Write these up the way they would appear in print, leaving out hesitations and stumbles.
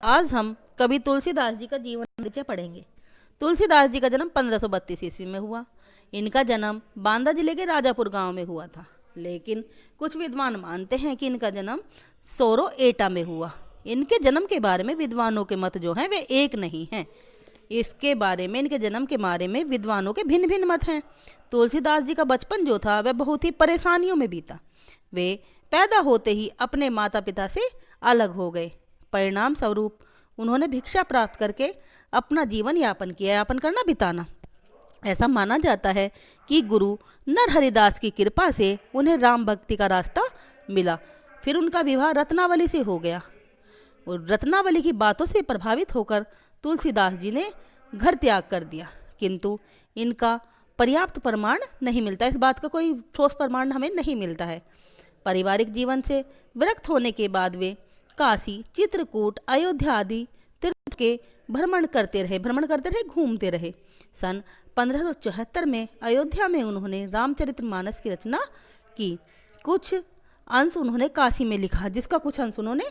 आज हम कवि तुलसीदास जी का जीवन परिचय पढ़ेंगे। तुलसीदास जी का जन्म 1532 ईस्वी में हुआ। इनका जन्म बांदा जिले के राजापुर गांव में हुआ था, लेकिन कुछ विद्वान मानते हैं कि इनका जन्म सोरो एटा में हुआ। इनके जन्म के बारे में विद्वानों के मत जो हैं वे एक नहीं हैं। इसके बारे में, इनके जन्म के बारे में विद्वानों के भिन्न भिन्न मत हैं। तुलसीदास जी का बचपन जो था वह बहुत ही परेशानियों में बीता। वे पैदा होते ही अपने माता पिता से अलग हो गए। परिणाम स्वरूप उन्होंने भिक्षा प्राप्त करके अपना जीवन यापन किया। यापन करना, बिताना। ऐसा माना जाता है कि गुरु नरहरिदास की कृपा से उन्हें राम भक्ति का रास्ता मिला। फिर उनका विवाह रत्नावली से हो गया और रत्नावली की बातों से प्रभावित होकर तुलसीदास जी ने घर त्याग कर दिया, किंतु इनका पर्याप्त प्रमाण नहीं मिलता। इस बात का कोई ठोस प्रमाण हमें नहीं मिलता है। पारिवारिक जीवन से विरक्त होने के बाद वे काशी, चित्रकूट, अयोध्या आदि तीर्थ के भ्रमण करते रहे, घूमते रहे। सन 1574 में अयोध्या में उन्होंने रामचरितमानस की रचना की। कुछ अंश उन्होंने काशी में लिखा, जिसका कुछ अंश उन्होंने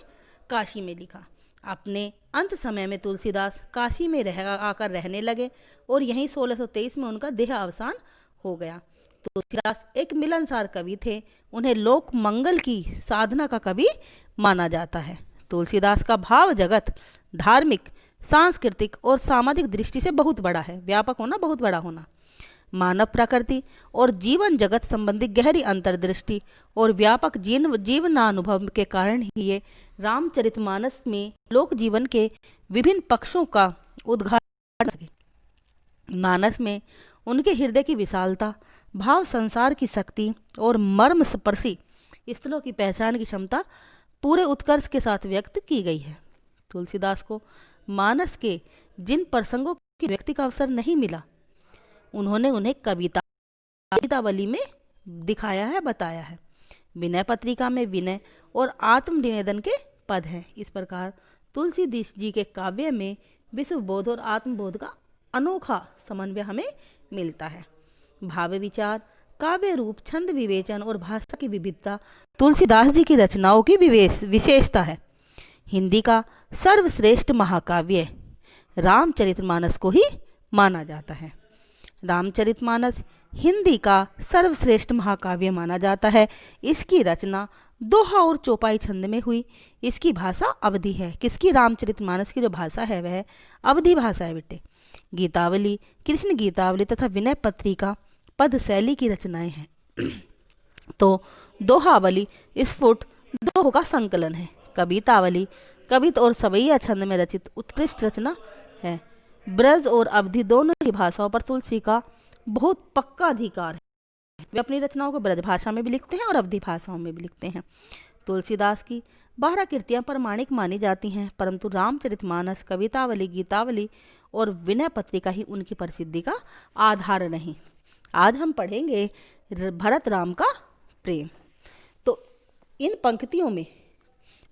काशी में लिखा। अपने अंत समय में तुलसीदास काशी में आकर रहने लगे और यहीं 1623 में उनका देह अवसान हो गया। तुलसीदास एक मिलनसार कवि थे। उन्हें लोक मंगल की साधना का कवि माना जाता है। तुलसीदास का भाव जगत धार्मिक, सांस्कृतिक और सामाजिक दृष्टि से बहुत बड़ा है। व्यापक होना, बहुत बड़ा होना। मानव प्रकृति और जीवन जगत संबंधी गहरी अंतर्दृष्टि और व्यापक जीवनानुभव के कारण ही ये रामचरितमानस में लोक जीवन के विभिन्न पक्षों का उद्घाटन सके। मानस में उनके हृदय की विशालता, भाव संसार की शक्ति और मर्म स्पर्शी स्थलों की पहचान की क्षमता पूरे उत्कर्ष के साथ व्यक्त की गई है। तुलसीदास को मानस के जिन प्रसंगों की व्यक्ति का अवसर नहीं मिला, उन्होंने उन्हें कवितावली में दिखाया है, बताया है। विनय पत्रिका में विनय और आत्म निवेदन के पद हैं। इस प्रकार तुलसीदास जी के काव्य में विश्व बोध और आत्मबोध का अनोखा समन्वय हमें मिलता है। भाव विचार, काव्य रूप, छंद विवेचन और भाषा की विविधता तुलसीदास जी की रचनाओं की विशेषता है। हिंदी का सर्वश्रेष्ठ महाकाव्य रामचरितमानस को ही माना जाता है। रामचरितमानस हिंदी का सर्वश्रेष्ठ महाकाव्य माना जाता है। इसकी रचना दोहा और चौपाई छंद में हुई। इसकी भाषा अवधी है। किसकी? रामचरितमानस की जो भाषा है वह अवधी भाषा है बेटे। गीतावली, कृष्ण गीतावली तथा विनय पत्रिका पद शैली की रचनाएं हैं। तो दोहावली स्फुट दोहों का संकलन है। कवितावली कवित और सवैया छंद में रचित उत्कृष्ट रचना है। ब्रज और अवधी दोनों ही भाषाओं पर तुलसी का बहुत पक्का अधिकार है। वे अपनी रचनाओं को ब्रज भाषा में भी लिखते हैं और अवधी भाषाओं में भी लिखते हैं। तुलसीदास की 12 कृतियां प्रमाणिक मानी जाती हैं, परंतु रामचरितमानस, कवितावली, गीतावली और विनय पत्रिका ही उनकी प्रसिद्धि का आधार नहीं। आज हम पढ़ेंगे भरत राम का प्रेम। तो इन पंक्तियों में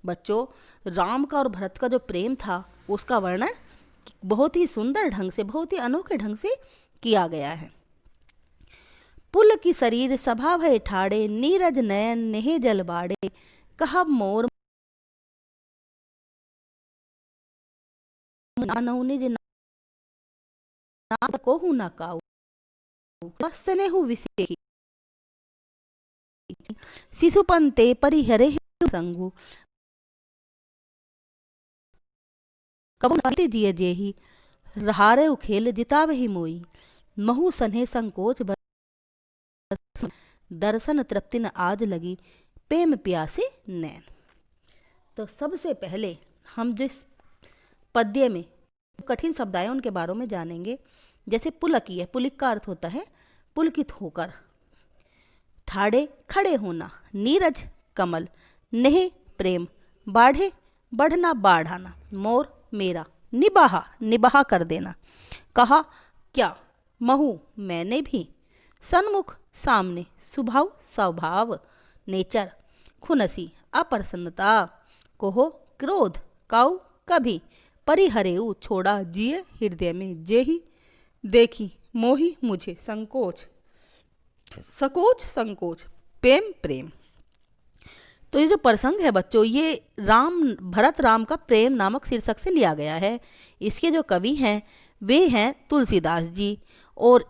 बच्चों राम का और भरत का जो प्रेम था उसका वर्णन बहुत ही सुंदर ढंग से, बहुत ही अनोखे ढंग से किया गया है। पुल की शरीर सभा भय ठाड़े, नीरज नयन नेह जल बाड़े, कहब मोर निज नाम कोहु न काऊ, स्नेहु विसेहि शिशुपंते परिहरे संगु, कबु नाते जिय जेहि रहारे उखेल जितावहि मोई, महु सन्हे संकोच दर्शन तृप्ति न आज लगी, प्रेम प्यासे नैन। तो सबसे पहले हम जिस पद्य में कठिन शब्द आए उनके बारे में जानेंगे। जैसे पुलकी है, पुलिक का अर्थ होता है पुलकित होकर। ठाड़े खड़े होना, नीरज कमल, नेह प्रेम, बाढ़े बढ़ना बाढ़ाना, मोर मेरा, निबाहा निबाहा कर देना, कहा क्या, महु मैंने भी, सन्मुख सामने, स्वभाव स्वभाव, नेचर खुनसी अप्रसन्नता, कोहो क्रोध, काऊ कभी, परिहरेऊ छोड़ा जिए हृदय में, जेहि देखी मोहि मुझे, संकोच सकोच संकोच, प्रेम प्रेम। तो ये जो प्रसंग है बच्चों, ये भरत राम का प्रेम नामक शीर्षक से लिया गया है। इसके जो कवि हैं वे हैं तुलसीदास जी। और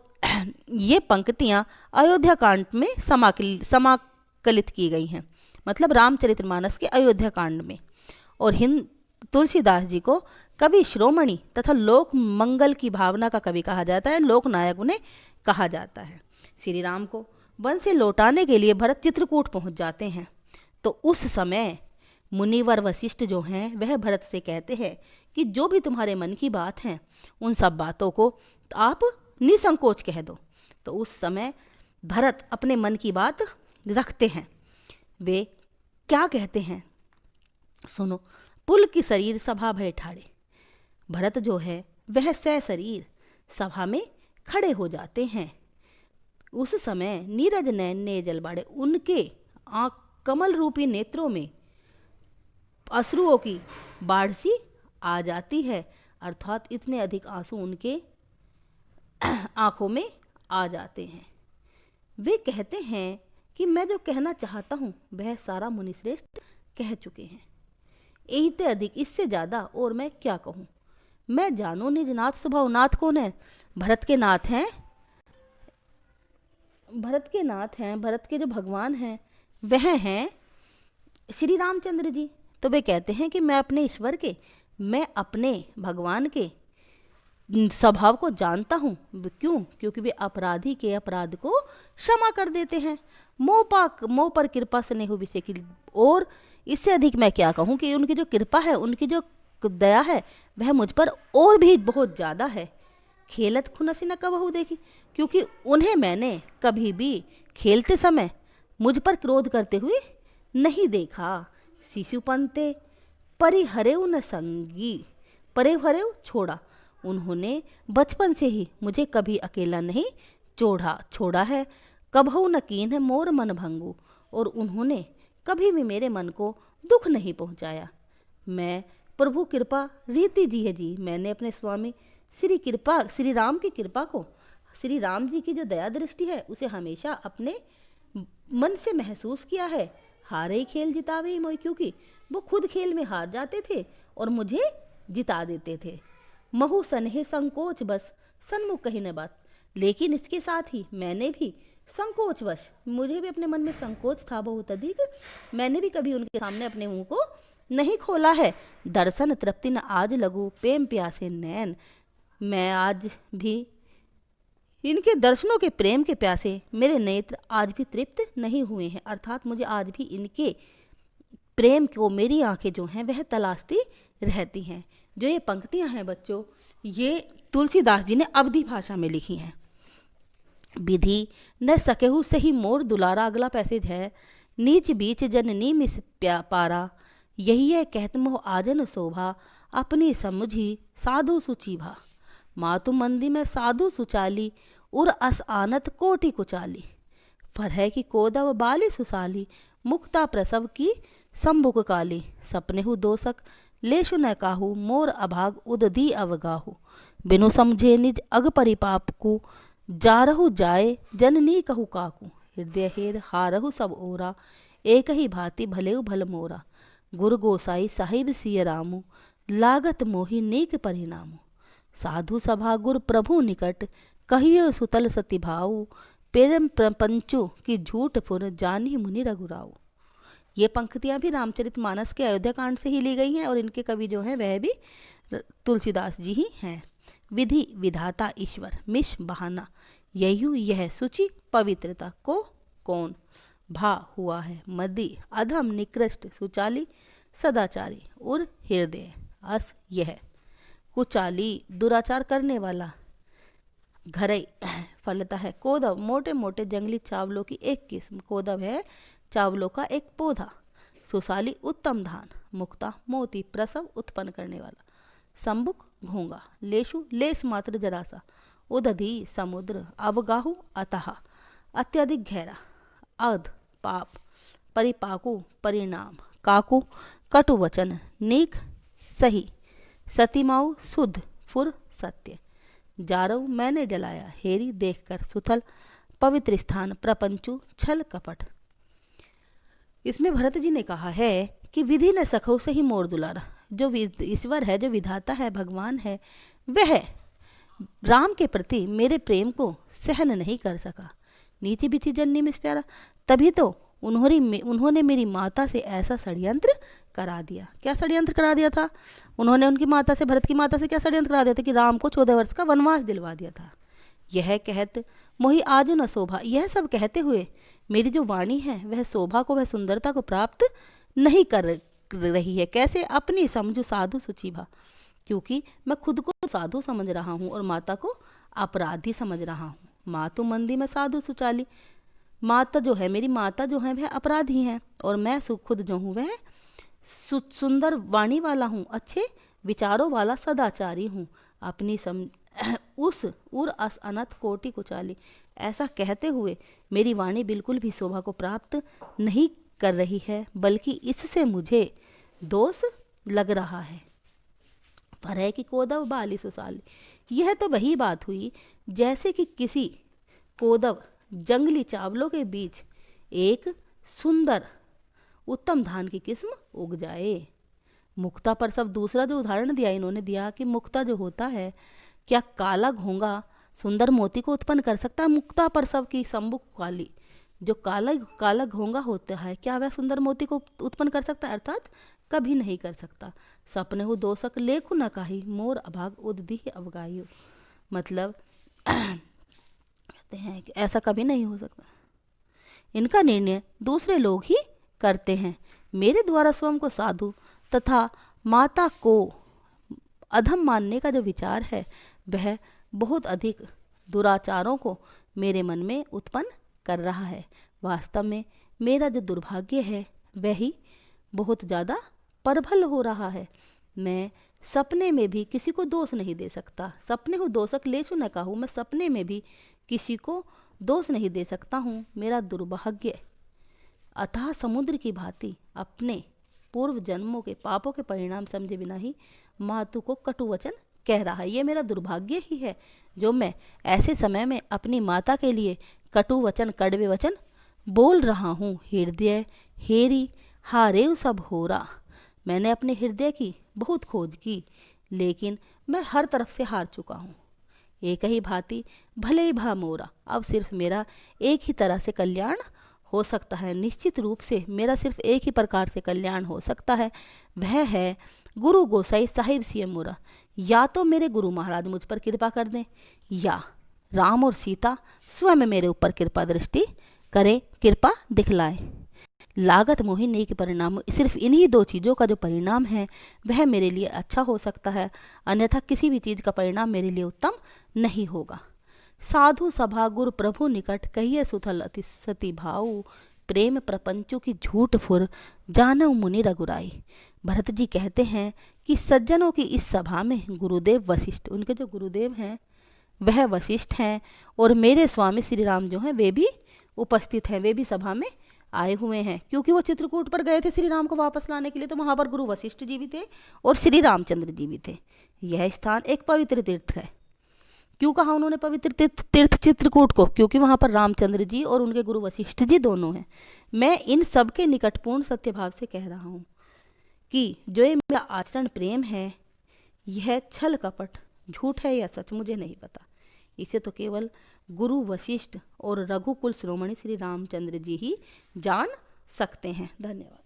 ये पंक्तियां अयोध्या कांड में समाकलित की गई हैं, मतलब रामचरितमानस के अयोध्या कांड में। और तुलसीदास जी को कवि श्रोमणी तथा लोक मंगल की भावना का कवि कहा जाता है, लोक नायक उन्हें कहा जाता है। श्री राम को वन से लौटाने के लिए भरत चित्रकूट पहुंच जाते हैं। तो उस समय मुनिवर वशिष्ठ जो हैं वह भरत से कहते हैं कि जो भी तुम्हारे मन की बात है उन सब बातों को आप निसंकोच कह दो। तो उस समय भरत अपने मन की बात रखते हैं। वे क्या कहते हैं सुनो। पुल की शरीर सभा भय ठाड़े। भरत जो है वह सशरीर सभा में खड़े हो जाते हैं। उस समय नीरज नैन ने जल बाड़े, उनके आँख कमल रूपी नेत्रों में अश्रुओं की बाढ़ सी आ जाती है, अर्थात इतने अधिक आंसू उनके आंखों में आ जाते हैं। वे कहते हैं कि मैं जो कहना चाहता हूँ वह सारा मुनिश्रेष्ठ कह चुके हैं। इससे अधिक, इससे ज़्यादा और मैं क्या कहूँ। मैं जानू निज नाथ स्वभाव। नाथ कौन है? भरत के नाथ हैं, भरत के नाथ हैं, भरत के जो भगवान हैं वह हैं श्री रामचंद्र जी। तो वे कहते हैं कि मैं अपने ईश्वर के, मैं अपने भगवान के स्वभाव को जानता हूँ। क्यों? क्योंकि वे अपराधी के अपराध को क्षमा कर देते हैं। मोह पर कृपा स्नेह विषय की। और इससे अधिक मैं क्या कहूँ कि उनकी जो कृपा है, उनकी जो दया है वह मुझ पर और भी बहुत ज़्यादा है। खेलत खुनसी न कबहू देखी। क्योंकि उन्हें मैंने कभी भी खेलते समय मुझ पर क्रोध करते हुए नहीं देखा। शिशुपंते परिहरेव न संगी, परिहरेव छोड़ा। उन्होंने बचपन से ही मुझे कभी अकेला नहीं छोड़ा है। कबहू न कीन है मोर मन भंगू। और उन्होंने कभी भी मेरे मन को दुख नहीं पहुंचाया। मैं प्रभु कृपा रीति जी है जी। मैंने अपने स्वामी श्री राम की कृपा को, श्री राम जी की जो दया दृष्टि है उसे हमेशा अपने मन से महसूस किया है। हारे ही खेल जितावे ही मोय। क्योंकि वो खुद खेल में हार जाते थे और मुझे जिता देते थे। महु सनेह संकोच बस सन्मुख कही न बात। लेकिन इसके साथ ही मैंने भी संकोचवश, मुझे भी अपने मन में संकोच था बहुत अधिक, मैंने भी कभी उनके सामने अपने मुंह को नहीं खोला है। दर्शन तृप्ति न आज लगू प्रेम प्यासे नैन। मैं आज भी इनके दर्शनों के प्रेम के प्यासे मेरे नेत्र आज भी तृप्त नहीं हुए हैं। अर्थात मुझे आज भी इनके प्रेम को मेरी आंखें जो हैं वह तलाशती रहती हैं। जो ये पंक्तियां हैं बच्चों, ये तुलसीदास जी ने अवधी भाषा में लिखी हैं। विधि न सकेहु सही मोर दुलारा, अगला पैसेज है। नीच बीच जननी मिस पारा, यही है कहत मोह आजन शोभा। अपनी समुझी साधु सुचीभा, मातु मंदी में साधु सुचाली। उर अस आनत कोटि कुचाली, फरह की कोदव बाली सुसाली। मुक्ता प्रसव की संभुक काली, सपनेहु दोषक लेशु न काहू। मोर अभाग उदधी अवगाहू, बिनु समझे निज अग परिपाप को। जारहु जाए जननी कहु काकू, हृदय हेर हारहु सब ओरा। एक ही भांति भलेउ भल मोरा, गुरु गोसाई साहिब सिय रामू। लागत मोहि नीक परिणामू, साधु सभा गुर प्रभु निकट। कहियो सुतल सती भाऊ, प्रेम प्रपंचु की झूठ फुर। जानी मुनि रघुराऊ। ये पंक्तियां भी रामचरितमानस के अयोध्या कांड से ही ली गई हैं और इनके कवि जो हैं वह भी तुलसीदास जी ही हैं। विधि विधाता ईश्वर मिश बहाना, यह सूची पवित्रता को कौन भा हुआ है। मदी अधम निकृष्ट सुचाली, सदाचारी और हृदय अस यह। कुचाली दुराचार करने वाला, घरई फलता है। कोदव मोटे मोटे जंगली चावलों की एक किस्म। कोदव है चावलों का एक पौधा। सुशाली उत्तम धान। मुक्ता मोती प्रसव उत्पन्न करने वाला। संबुक घोंगा। लेशु लेस मात्र जरासा। उदधि समुद्र। अवगाहु अतः अत्यधिक गहरा। अध पाप। परिपाकु परिणाम। काकु कटु वचन। नीक सही। सतीमाऊ शुद्ध फुर सत्य। जारव मैंने जलाया। हेरी देखकर सुथल। पवित्र स्थान प्रपंचु छल कपट। इसमें भरत जी ने कहा है कि विधि ने सखो से ही मोर दुलारा। जो ईश्वर है, जो विधाता है, भगवान है, वह राम के प्रति मेरे प्रेम को सहन नहीं कर सका। नीची बिछी जननी में प्यारा, तभी तो उन्होंने मेरी माता से ऐसा षड्यंत्र करा दिया। क्या षड्यंत्र करा दिया था? उन्होंने उनकी माता से, भरत की माता से क्या षड्यंत्र करा दिया था कि राम को 14 वर्ष का वनवास दिलवा दिया था। यह कहत मोहि आजु न शोभा, यह सब कहते हुए मेरी जो वाणी है वह शोभा को, वह सुंदरता को प्राप्त नहीं कर रही है। कैसे? अपनी समझू साधु सुचिभा, क्योंकि मैं खुद को साधु समझ रहा हूँ और माता को अपराधी समझ रहा हूँ। मातु मंदी में साधु सुचाली, माता जो है, मेरी माता जो है वह अपराधी हैं और मैं खुद जो हूँ वह सुंदर वाणी वाला हूँ, अच्छे विचारों वाला सदाचारी हूँ। अपनी उस उर अस अनंत कोटि कुचाली, ऐसा कहते हुए मेरी वाणी बिल्कुल भी शोभा को प्राप्त नहीं कर रही है, बल्कि इससे मुझे दोष लग रहा है। पर है कि कोदव बाली सुसाली, यह तो वही बात हुई जैसे कि किसी कोदव जंगली चावलों के बीच एक सुंदर उत्तम धान की किस्म उग जाए। मुक्ता पर सब दूसरा जो उदाहरण दिया इन्होंने दिया कि मुक्ता जो होता है, क्या काला घोंगा सुंदर मोती को उत्पन्न कर सकता है? मुक्ता पर सब की सम्मुख काली, जो काला घोंगा होता है, क्या वह सुंदर मोती को उत्पन्न कर सकता है? अर्थात कभी नहीं कर सकता। सपने हो दोषक लेखु न काही, मोर अभाग उददीह अवगायो। मतलब कहते हैं कि ऐसा कभी नहीं हो सकता, इनका निर्णय दूसरे लोग ही करते हैं। मेरे द्वारा स्वयं को साधु तथा माता को अधम मानने का जो विचार है वह बहुत अधिक दुराचारों को मेरे मन में उत्पन्न कर रहा है। वास्तव में मेरा जो दुर्भाग्य है वह ही बहुत ज़्यादा प्रबल हो रहा है। मैं सपने में भी किसी को दोष नहीं दे सकता। सपने हो दोषक लेशु न कहूँ, मैं सपने में भी किसी को दोष नहीं दे सकता हूँ। मेरा दुर्भाग्य अथाह समुद्र की भांति अपने पूर्व जन्मों के पापों के परिणाम समझे बिना ही मातु को कटु वचन कह रहा है। ये मेरा दुर्भाग्य ही है जो मैं ऐसे समय में अपनी माता के लिए कटु वचन, कड़वे वचन बोल रहा हूँ। हृदय हेरी हारेव सब होरा, मैंने अपने हृदय की बहुत खोज की लेकिन मैं हर तरफ से हार चुका हूँ। एक ही भांति भले ही भा मोरा, अब सिर्फ मेरा एक ही तरह से कल्याण हो सकता है। निश्चित रूप से मेरा सिर्फ एक ही प्रकार से कल्याण हो सकता है, वह है गुरु गोसाई साहिब सिय मोरा। या तो मेरे गुरु महाराज मुझ पर कृपा कर दें या राम और सीता स्वयं मेरे ऊपर कृपा दृष्टि करें, कृपा दिखलाएं। लागत मोहिनी के परिणाम, सिर्फ इन्हीं दो चीज़ों का जो परिणाम है वह मेरे लिए अच्छा हो सकता है, अन्यथा किसी भी चीज़ का परिणाम मेरे लिए उत्तम नहीं होगा। साधु सभा गुरु प्रभु निकट कहिए सुथल अति सती भाऊ, प्रेम प्रपंचों की झूठ फुर जानव मुनि रघुराई। भरत जी कहते हैं कि सज्जनों की इस सभा में गुरुदेव वशिष्ठ, उनके जो गुरुदेव हैं वह वशिष्ठ हैं और मेरे स्वामी श्री राम जो हैं वे भी उपस्थित हैं, वे भी सभा में आए हुए हैं। क्योंकि वो चित्रकूट पर गए थे श्री राम को वापस लाने के लिए, तो वहाँ पर गुरु वशिष्ठ जी भी थे और श्री रामचंद्र जी भी थे। यह स्थान एक पवित्र तीर्थ है। क्यों कहा उन्होंने पवित्र तीर्थ चित्रकूट को? क्योंकि वहाँ पर रामचंद्र जी और उनके गुरु वशिष्ठ जी दोनों हैं। मैं इन सब के निकटपूर्ण सत्यभाव से कह रहा हूँ कि जो ये मेरा आचरण प्रेम है यह छल कपट झूठ है या सच मुझे नहीं पता। इसे तो केवल गुरु वशिष्ठ और रघुकुल शिरोमणि श्री रामचंद्र जी ही जान सकते हैं। धन्यवाद।